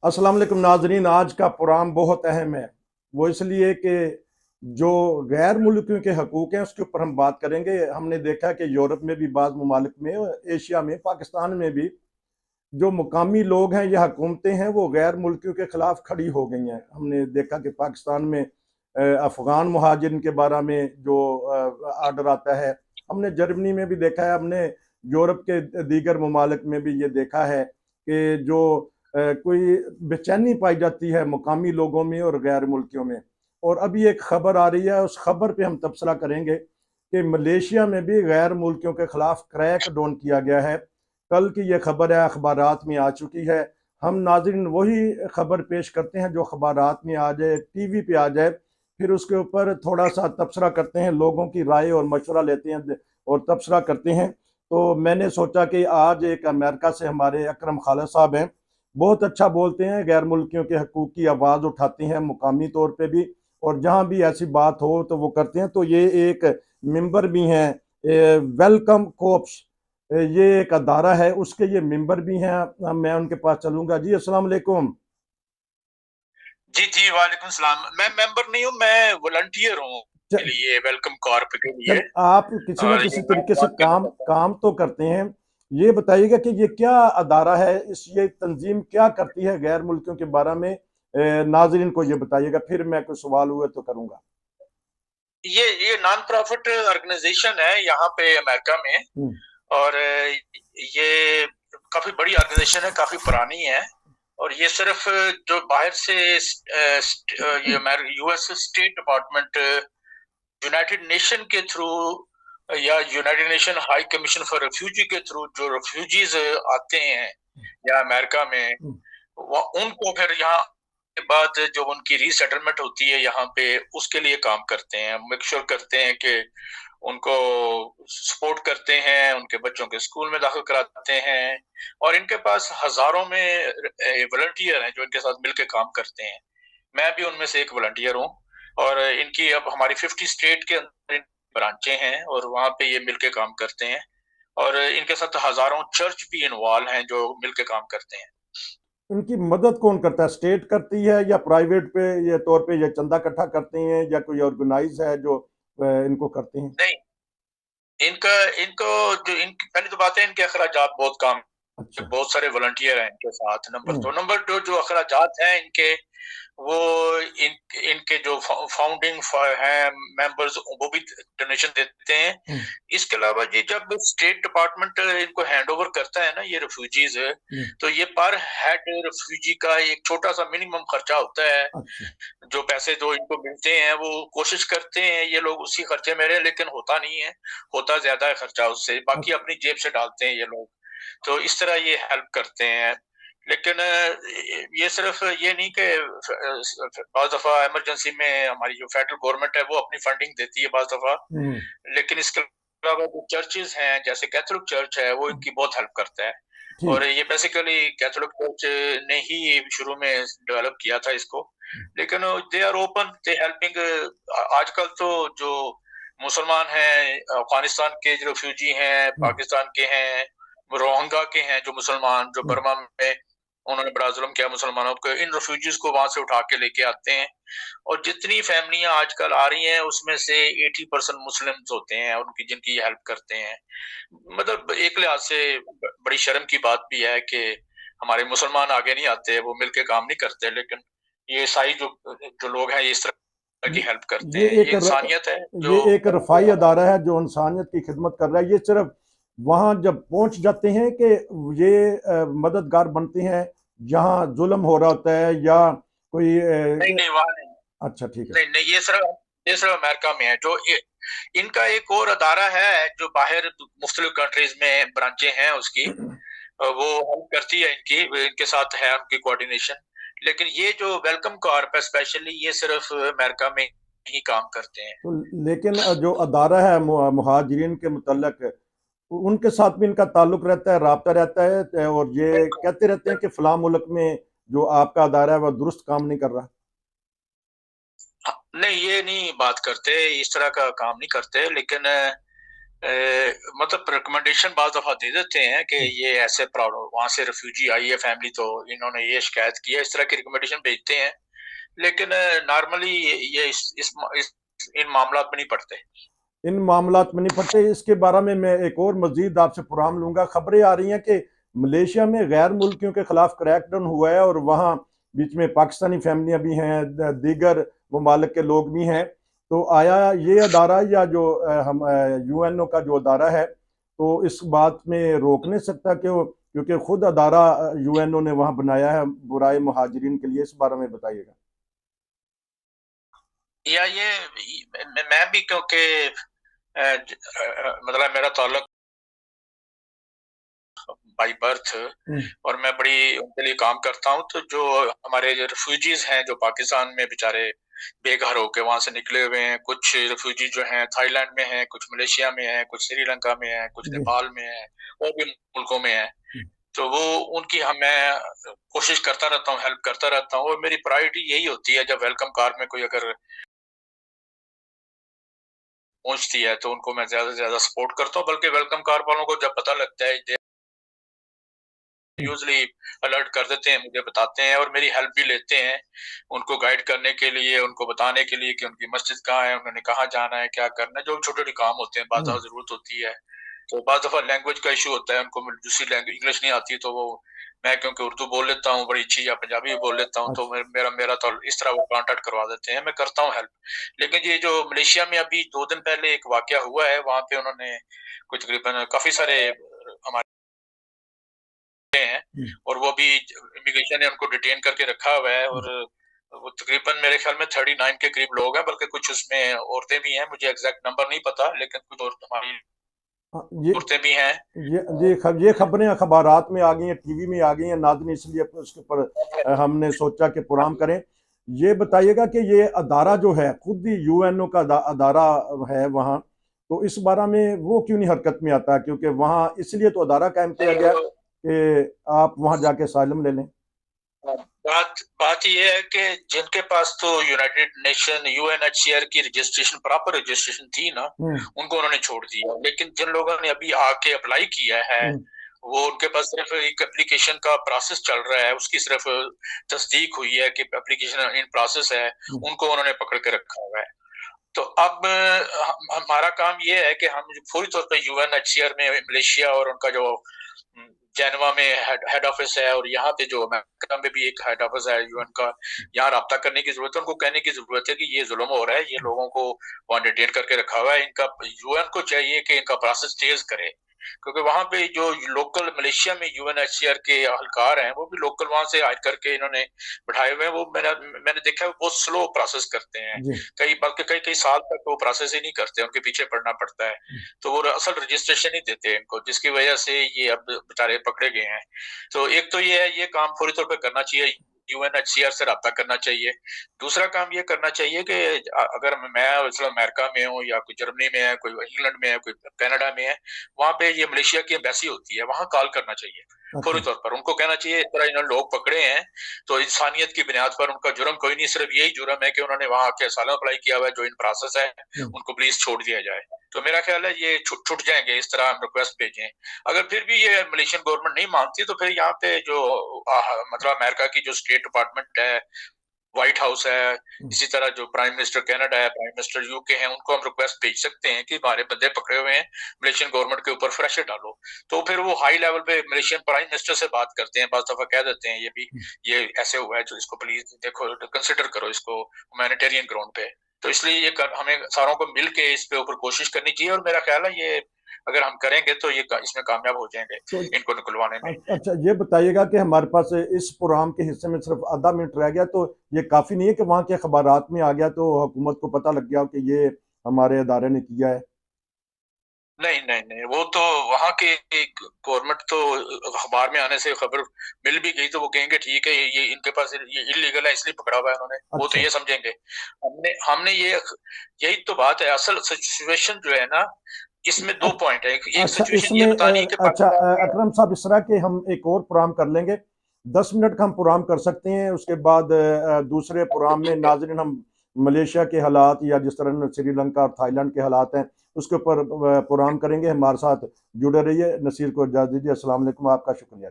अस्सलाम वालेकुम नाजरीन। आज का प्रोग्राम बहुत अहम है। वो इसलिए कि जो गैर मुल्कियों के हकूक़ हैं उसके ऊपर हम बात करेंगे। हमने देखा कि यूरोप में भी, बाज़ ममालिक में, एशिया में, पाकिस्तान में भी जो मुकामी लोग हैं या हुकूमतें हैं वो गैर मुल्कियों के ख़िलाफ़ खड़ी हो गई हैं। हमने देखा कि पाकिस्तान में अफ़गान मुहाजिरिन के बारे में जो आर्डर आता है, हमने जर्मनी में भी देखा है, हमने यूरोप के दीगर ममालिक में भी ये देखा है कि जो कोई बेचैनी पाई जाती है मुकामी लोगों में और गैर मुल्कियों में। और अभी एक खबर आ रही है, उस खबर पे हम तबसरा करेंगे कि मलेशिया में भी गैर मुल्कियों के खिलाफ क्रैक डाउन किया गया है। कल की ये खबर है, अखबारात में आ चुकी है। हम नाज़रीन वही खबर पेश करते हैं जो अखबारात में आ जाए, टीवी पे आ जाए, फिर उसके ऊपर थोड़ा सा तबसरा करते हैं, लोगों की राय और मशवरा लेते हैं और तबसरा करते हैं। तो मैंने सोचा कि आज एक अमेरिका से हमारे अकरम खालिद साहब हैं, बहुत अच्छा बोलते हैं, गैर मुल्कियों के हकूक़ की आवाज़ उठाते हैं मुकामी तौर पे भी, और जहाँ भी ऐसी बात हो तो वो करते हैं। तो ये एक मेंबर भी हैं, वेलकम कोप्स, ये एक अदारा है, उसके ये मेंबर भी हैं। मैं उनके पास चलूंगा। जी अस्सलाम वालेकुम। जी जी, वालेकुम सलाम। मैं मेंबर नहीं हूँ, मैं वॉलंटियर हूँ के च- लिए, वेलकम कॉर्प के लिए। चल, आप किसी न और ये किसी मैं तरीके से बात करना काम चाहता हूँ। काम तो करते हैं। ये बताइएगा कि ये क्या अदारा है, इस ये तंजीम क्या करती है गैर मुल्कियों के बारे में। नाजरीन को ये बताइएगा, फिर मैं कोई सवाल हुए तो करूंगा। ये नॉन प्रॉफिट ऑर्गेनाइजेशन है यहाँ पे अमेरिका में। हम्म। और ये काफी बड़ी ऑर्गेनाइजेशन है, काफी पुरानी है। और ये सिर्फ जो बाहर से ये US state department, United nation के थ्रू या United nation high commission for refugee के थ्रू जो रेफ्यूजीज आते हैं या अमेरिका में, हम्म। उनको फिर यहाँ के बाद जो उनकी रीसेटलमेंट होती है यहाँ पे, उसके लिए काम करते हैं। मेक श्योर करते हैं कि उनको सपोर्ट करते हैं, उनके बच्चों के स्कूल में दाखिल कराते हैं। और इनके पास हजारों में वॉलंटियर हैं जो इनके साथ मिलकर काम करते हैं। मैं भी उनमें से एक वॉलंटियर हूँ। और इनकी अब हमारी 50 स्टेट के अंदर ब्रांचें हैं और वहाँ पे ये मिलके काम करते हैं। और इनके साथ हजारों चर्च भी इन्वॉल्व हैं जो मिलके काम करते हैं। इनकी मदद कौन करता है? स्टेट करती है या प्राइवेट पे ये तौर पे ये चंदा इकट्ठा करते हैं, या कोई ऑर्गेनाइज है जो इनको करते हैं? नहीं, इनका इनको जो इनकी पहली तो बात है, इनके अखराजात बहुत कम। अच्छा। बहुत सारे वॉलंटियर हैं इनके साथ, नंबर हम्म। दो। नंबर दो, जो अखराजात हैं इनके, वो इनके जो फाउंडिंग हैं मेंबर्स, वो भी डोनेशन देते हैं। हम्म। इसके अलावा ये जब स्टेट डिपार्टमेंट इनको हैंड ओवर करता है ना, ये रिफ्यूजीज, हम्म। तो ये पर हेड रिफ्यूजी का एक छोटा सा मिनिमम खर्चा होता है। अच्छा। जो पैसे जो इनको मिलते हैं वो कोशिश करते हैं ये लोग उसी खर्चे में रहे, लेकिन होता नहीं है, होता ज्यादा है खर्चा उससे, बाकी अच्छा। अपनी जेब से डालते हैं ये लोग। तो इस तरह ये हेल्प करते हैं। लेकिन ये सिर्फ ये नहीं कि बाज़ दफा इमरजेंसी में हमारी जो फेडरल गवर्नमेंट है वो अपनी फंडिंग देती है बाज़ दफा। हम्म। लेकिन इसके अलावा जो चर्चेज हैं, जैसे कैथोलिक चर्च है, वो इनकी बहुत हेल्प करता है। और ठीक। ये बेसिकली कैथोलिक चर्च ने ही शुरू में डेवलप किया था इसको। लेकिन they are open, they helping. आजकल तो जो मुसलमान हैं, अफगानिस्तान के जो रेफ्यूजी हैं, हम्म। पाकिस्तान के हैं, रोहिंगा के हैं, जो मुसलमान जो हम्म। बर्मा में उन्होंने बड़ा जुल्म किया मुसलमानों को, इन रेफ्यूजीज को वहां से उठा के लेके आते हैं। और जितनी फैमिलियां आजकल आ रही हैं उसमें से 80% मुस्लिम्स होते हैं उनकी, जिनकी ये हेल्प करते हैं। मतलब एक लिहाज से बड़ी शर्म की बात भी है कि हमारे मुसलमान आगे नहीं आते, वो मिलके काम नहीं करते। लेकिन ये ईसाई जो जो लोग हैं ये इस तरह की ये हेल्प करते ये हैं। एक ये इंसानियत है जो ये एक रफ़ाई अदारा है जो इंसानियत की खिदमत कर रहा है। ये सिर्फ वहां जब पहुंच जाते हैं कि ये मददगार बनते हैं जहां जुल्म हो रहा होता है, या कोई नहीं नहीं, वहां नहीं। अच्छा, ठीक है। नहीं नहीं, ये सिर्फ अमेरिका में है। जो इनका एक और अदारा है जो बाहर मुख्तलिफ कंट्रीज में ब्रांचें हैं उसकी, वो हेल्प करती है इनकी, इनके साथ है उनकी कोऑर्डिनेशन। लेकिन ये जो वेलकम कॉर्प है स्पेशली, ये सिर्फ अमेरिका में ही काम करते हैं। तो लेकिन जो अदारा है मुहाजिरीन के मुतल्लक, उनके साथ भी इनका ताल्लुक रहता है, राब्ता रहता है, और ये बिल्कुल। कहते रहते हैं कि फलां मुल्क में जो आपका अदारा है वह दुरुस्त काम नहीं कर रहा। हाँ, नहीं, ये नहीं बात करते, इस तरह का काम नहीं करते। लेकिन मतलब रिकमेंडेशन बाज़ दफ़ा दे देते हैं कि ये ऐसे प्रॉब्लम वहाँ से रिफ्यूजी आई है फैमिली, तो इन्होंने ये शिकायत की है, इस तरह की रिकमेंडेशन भेजते हैं। लेकिन नॉर्मली ये इस इन मामलात में नहीं पड़ते। इन मामलात में नहीं पड़ते। इसके बारे में मैं एक और मजीद आपसे पुराम लूंगा। खबरें आ रही हैं कि मलेशिया में गैर मुल्कियों के खिलाफ क्रैकडाउन हुआ है और वहाँ बीच में पाकिस्तानी फैमिलियां भी हैं, दीगर ममालिक के लोग भी हैं। तो आया ये अदारा या जो हम यूएनओ का जो अदारा है, तो इस बात में रोक नहीं सकता कि क्योंकि खुद अदारा यूएनओ ने वहाँ बनाया है बुराए मुहाजिरीन के लिए। इस बारे में बताइएगा। या ये मैं भी क्योंकि मतलब मेरा ताल्लुक बाई बर्थ और मैं बड़ी उनके लिए काम करता हूँ, तो जो हमारे रिफ्यूजीज हैं जो पाकिस्तान में बेचारे बेघर होके वहां से निकले हुए हैं, कुछ रिफ्यूजी जो हैं थाईलैंड में हैं, कुछ मलेशिया में हैं, कुछ श्रीलंका में हैं, कुछ नेपाल में हैं, और भी मुल्कों में हैं। तो वो उनकी मैं कोशिश करता रहता हूँ, हेल्प करता रहता हूँ, और मेरी प्रायोरिटी यही होती है, जब वेलकम कार में कोई अगर पहुंचती है तो उनको मैं ज्यादा से ज्यादा सपोर्ट करता हूँ। बल्कि वेलकम कार वालों को जब पता लगता है यूजली अलर्ट कर देते हैं, मुझे बताते हैं और मेरी हेल्प भी लेते हैं, उनको गाइड करने के लिए, उनको बताने के लिए कि उनकी मस्जिद कहाँ है, उन्होंने कहाँ जाना है, क्या करना है, जो छोटे छोटे काम होते हैं बात जरूरत होती है। तो बाज़ दफा लैंग्वेज का इशू होता है, उनको दूसरी लैंग्वेज इंग्लिश नहीं आती, तो वो मैं क्योंकि उर्दू बोल लेता हूँ बड़ी अच्छी, या पंजाबी भी बोल लेता हूँ, तो मेरा मेरा तो इस तरह वो कांटेक्ट करवा देते हैं, मैं करता हूँ हेल्प। लेकिन ये जो मलेशिया में अभी 2 दिन पहले एक वाकया हुआ है, वहां पे उन्होंने कुछ तकरीबन काफी सारे हमारे हैं, और वो भी इमिग्रेशन ने उनको डिटेन करके रखा हुआ है, और वो तकरीबन मेरे ख्याल में 39 के करीब लोग हैं, बल्कि कुछ उसमें औरतें भी हैं, मुझे एग्जैक्ट नंबर नहीं पता, लेकिन कुछ और हमारी औरतें भी हैं। ये खबरें अखबारात में आ गई हैं, टीवी में आ गई हैं नाज़रीन, इसलिए उसके ऊपर हमने सोचा कि पुराम करें। ये बताइएगा कि ये अदारा जो है खुद ही यूएनओ का अदारा है वहाँ, तो इस बारे में वो क्यों नहीं हरकत में आता? क्योंकि वहाँ इसलिए तो अदारा कायम किया गया कि आप वहाँ जाके साइलम ले लें। बात बात यह है कि जिनके पास तो यूनाइटेड नेशन यूएनएचसीआर की रजिस्ट्रेशन, प्रॉपर रजिस्ट्रेशन थी ना, उनको उन्होंने छोड़ दिया। लेकिन जिन लोगों ने अभी आके अप्लाई किया है, वो उनके पास सिर्फ एक एप्लीकेशन का प्रोसेस चल रहा है, उसकी सिर्फ तस्दीक हुई है कि एप्लीकेशन इन प्रोसेस है, उनको उन्होंने पकड़ के रखा हुआ है। तो अब हमारा काम ये है कि हम फौरी तौर पर यूएनएचसीआर में मलेशिया और उनका जो जेनेवा में हेड ऑफिस है, और यहाँ पे जो अमेरिका में भी एक हेड ऑफिस है यूएन का, यहाँ राब्ता करने की जरूरत है, उनको कहने की जरूरत है कि ये जुल्म हो रहा है, ये लोगों को वहां डिटेन करके रखा हुआ है, इनका यूएन को चाहिए कि इनका प्रोसेस तेज करे। क्योंकि वहां पे जो लोकल मलेशिया में यूएनएचसीआर के अहलकार हैं, वो भी लोकल वहां से हायर करके इन्होंने बैठाए हुए हैं, वो मैंने देखा है बहुत स्लो प्रोसेस करते हैं, बल्कि कई कई साल तक वो प्रोसेस ही नहीं करते, उनके पीछे पड़ना पड़ता है, तो वो असल रजिस्ट्रेशन ही देते हैं इनको, जिसकी वजह से ये अब बेचारे पकड़े गए हैं। तो एक तो ये है, ये काम फौरी तौर पर करना चाहिए, यूएनएचसीआर से रब्ता करना चाहिए। दूसरा काम ये करना चाहिए कि अगर मैं अमेरिका में हूँ, या कोई जर्मनी में है, कोई इंग्लैंड में है, कोई कनाडा में है, वहां पे ये मलेशिया की एम्बेसी होती है, वहां कॉल करना चाहिए फौरी तौर पर, उनको कहना चाहिए इस तरह इन्होंने लोग पकड़े हैं, तो इंसानियत की बुनियाद पर उनका जुर्म कोई नहीं, सिर्फ यही जुर्म है कि उन्होंने वहां आके असाइलम अप्लाई किया हुआ है, जो इन प्रोसेस है, उनको प्लीज छोड़ दिया जाए। तो मेरा ख्याल है ये छुट जाएंगे, इस तरह हम रिक्वेस्ट भेजें। अगर फिर भी ये मलेशियन गवर्नमेंट नहीं मानती, तो फिर यहाँ पे जो मतलब अमेरिका की जो स्टेट डिपार्टमेंट है, व्हाइट हाउस है, इसी तरह जो प्राइम मिनिस्टर कनाडा है, प्राइम मिनिस्टर यूके हैं, उनको हम रिक्वेस्ट भेज सकते हैं कि हमारे बंदे पकड़े हुए हैं, मलेशियन गवर्नमेंट के ऊपर प्रेशर डालो। तो फिर वो हाई लेवल पे मलेशियन प्राइम मिनिस्टर से बात करते हैं, बात दफा कह देते हैं ये भी, ये ऐसे हुआ है, जो इसको प्लीज देखो, कंसिडर करो इसको ह्यूमैनिटेरियन ग्राउंड पे। तो इसलिए ये हमें सारों को मिल के इस पे ऊपर कोशिश करनी चाहिए, और मेरा ख्याल है ये अगर हम करेंगे तो ये इसमें कामयाब हो जाएंगे, तो इनको निकलवाने में। अच्छा, ये बताइएगा कि हमारे पास इस प्रोग्राम के हिस्से में सिर्फ आधा मिनट रह गया, तो ये काफ़ी नहीं है कि वहाँ के अखबारात में आ गया तो हुकूमत को पता लग गया कि ये हमारे अदारे ने किया है? नहीं नहीं नहीं, वो तो वहाँ के गवर्नमेंट तो अखबार में आने से खबर मिल भी गई तो वो कहेंगे ठीक है, ये इनके पास ये इलीगल है इसलिए पकड़ा हुआ है इन्होंने। वो तो ये समझेंगे। हमने हमने यही तो बात है, असल सिचुएशन जो है ना, इसमें 2 पॉइंट है। एक सिचुएशन ये बतानी है कि अच्छा अकरम साहब, इस तरह के हम एक और प्रोग्राम कर लेंगे, 10 मिनट का हम प्रोग्राम कर सकते हैं, उसके बाद दूसरे प्रोग्राम में नाज़रीन हम मलेशिया के हालात या जिस तरह श्रीलंका और थाईलैंड के हालात हैं उसके ऊपर प्रोग्राम करेंगे। हमारे साथ जुड़े रहिए। नसीर को इजाज़त दीजिए। अस्सलाम वालेकुम। आपका शुक्रिया।